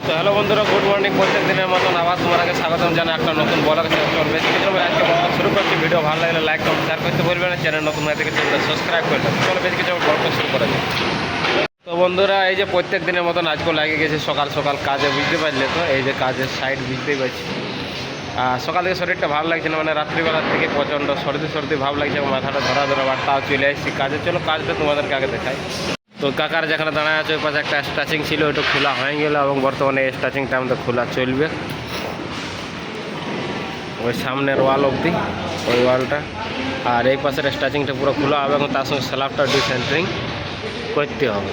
তো হ্যালো বন্ধুরা, good morning. প্রত্যেক দিনের মতন আবার তোমাকে স্বাগতম জানাই একটা নতুন ব্লগ চলবে। আজকে শুরু করছি। ভিডিও ভালো লাগলে লাইক কমেন্ট শেয়ার করতে বলবেন, চ্যানেল নতুন হয়ে থেকে চ্যানেলটা সাবস্ক্রাইব করবেন। চলো বেশি কিছু গল্প শুরু করা যায়। তো বন্ধুরা, এই যে প্রত্যেক দিনের মতন আজকে লাগে গেছে সকাল সকাল কাজে, বুঝতে পারলে তো এই যে কাজের সাইড বুঝতেই পারছি। সকাল থেকে শরীরটা ভালো লাগছে না, মানে রাত্রিবেলার থেকে প্রচণ্ড সর্দি ভাব লাগছে, মাথাটা ধরা আর তাও চলে আসছি কাজে। চলো কাজটা তোমাদেরকে আগে দেখাই। তো কাকার যেখানে দাঁড়ায় আছে ওই পাশে একটা স্টাচিং ছিল, ওটা খোলা হয়ে গেল এবং বর্তমানে এই স্টাচিংটা আমাদের খোলা চলবে। ওই সামনের ওয়াল অবধি, ওই ওয়ালটা, আর এই পাশের স্টাচিংটা পুরো খোলা হবে এবং তার সঙ্গে স্ল্যাবটা ডিসেন্টারিং করতে হবে।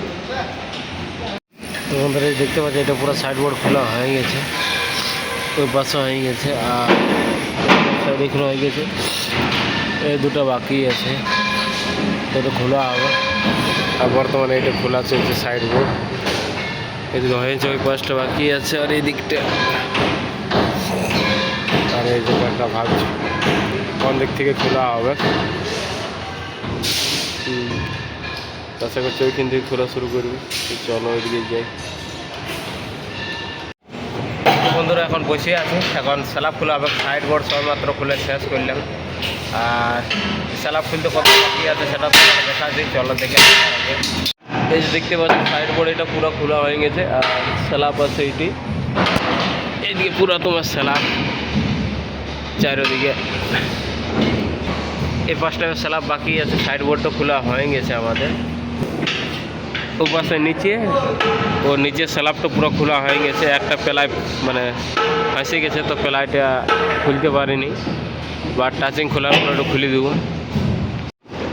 তো বন্ধুরা দেখতে পাচ্ছি এটা পুরো সাইডবোর্ড খোলা হয়ে গেছে, ওই পাশে হয়ে গেছে আর দেখুন হয়ে গেছে। এই দুটো বাকি আছে, এটা খোলা হবে। আর বর্তমানে এটা খোলা চলছে সাইড বোর্ড, এদিকে হয়েছে, ওই পাশটা বাকি আছে আর এই দিকটা। আর এই যে একটা ভাবছি কোন দিক থেকে খোলা হবে, আশা করছি ওইখান থেকে খোলা শুরু করবি। চলো ওইদিকে যাই। বন্ধুরা এখন বসে আছে, এখন স্ল্যাব খোলা হবে। সাইড বোর্ড সবেমাত্র খুলে শেষ করলাম, আর স্ল্যাব খুলতে কত বাকি আছে সেটা তোমাকে দেখা দিই। চলো দেখে এই যে দেখতে পাচ্ছি সাইড বোর্ড এটা পুরো খোলা হয়ে গেছে, আর স্ল্যাব আছে এইটি, এইদিকে পুরো তোমার স্ল্যাব চারিদিকে। এই পাশটা স্ল্যাব বাকি আছে, সাইড বোর্ডটা খোলা হয়ে গেছে আমাদের। ও পাশে নিচে, ও নিচে স্ল্যাবটা পুরো খোলা হয়ে গেছে। একটা প্লাই মানে ফাঁসে গেছে, তো প্লাইটা খুলতে পারিনি, বা টাচিং খোলার পর একটু খুলে দেবো।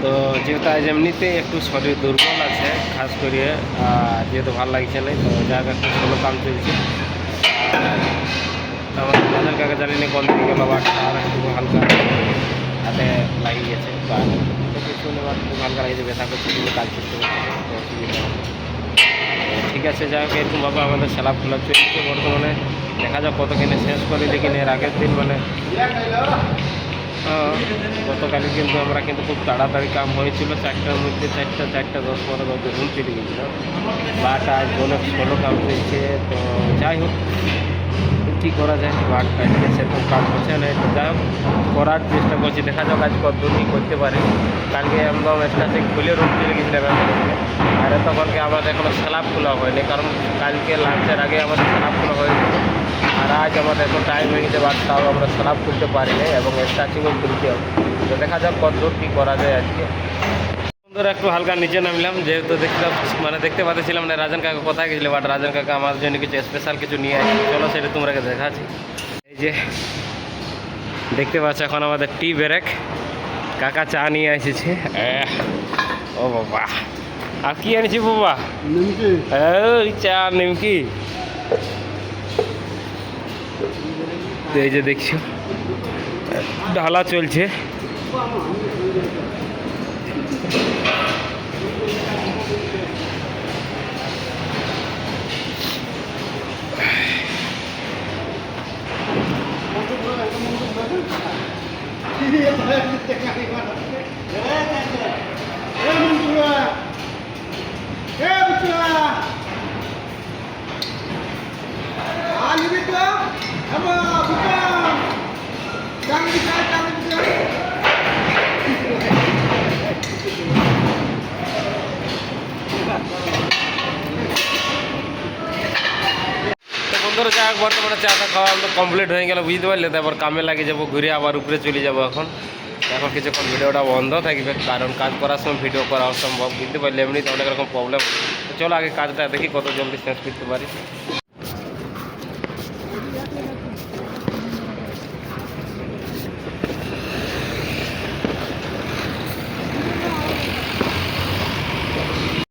তো যেহেতু আজ এমনিতে একটু শরীর দুর্বল আছে খাস করিয়ে, যেহেতু ভালো লাগছে না, তো যাক একটু ভালো কাম চলছে। আমার বাজার কাকা জানি না কোন দিকে গেল, বাট আর একটু হালকা হাতে লাগিয়ে গেছে, বা কিছু নেবার খুব হালকা লাগিয়েছে, ব্যথা করছে, কিন্তু কাজ করতে অসুবিধা। ঠিক আছে, যাই হোক এরকমভাবে আমাদের স্ল্যাব খোলা চলছে বর্তমানে। দেখা যাক কত কিনে শেষ করে, দেখিনি এর আগের দিন মানে গতকালই কিন্তু আমরা কিন্তু খুব তাড়াতাড়ি কাম হয়েছিল, 4টার মধ্যে 4টা 10-15 ঘুম চলে গেছিল, বাট আজ অনেক ষোলো কাম চলছে। তো যাই হোক কী করা যায়, বাট আজকে সেরকম কাজ হচ্ছে না, যাই হোক করার চেষ্টা করছি। দেখা যাক আজ কত দূর কী করতে পারি। কালকে একদম স্টার্টিং খুলে রুম চলে গেছিলাম, আর তখনকে আমাদের এখনো স্ল্যাব খোলা হয়নি, কারণ কালকে লাঞ্চের আগে আমাদের স্ল্যাব খোলা হয়েছিল। আর আজ আমাদের এখন টাইম হয়ে গেছে, বাট তাও আমরা স্ল্যাব খুলতে পারিনি এবং স্টার্টিংও খুলতে হবে। তো দেখা যাক কত দূর কী করা যায় আজকে। বন্ধুরা একটু হালকা নিচে নামলাম, যেহেতু দেখতে পাচ্ছিলাম না রাজন কাকা কোথায় গেছিলো, বাট রাজন কাকা আমার জন্য কিছু স্পেশাল কিছু নিয়ে আসি। চলো সেটা তোমরা দেখাচ্ছি। এই যে দেখতে পাচ্ছ এখন আমাদের টি ব্রেক, কাকা চা নিয়ে এসেছে। ও বাবা, আর কি এনেছি বাবা? নিমকি। ওই চা নিমকি। এই যে দেখছো ঢালা চলছে। বন্ধুরা যা বর্তমানে চাটা খাওয়া আমাদের কমপ্লিট হয়ে গেল, বুঝতে পারলে। তারপর কামে লাগে যাবো, ঘুরে আবার উপরে চলে যাবো। এখন কিছুক্ষণ ভিডিওটা বন্ধ থাকবে, কারণ কাজ করার সময় ভিডিও করা অসম্ভব, বুঝতে পারলে। এমনিতে অনেক রকম প্রবলেম। তো চলো আগে কাজটা দেখি কত জলদি শেষ করতে পারি।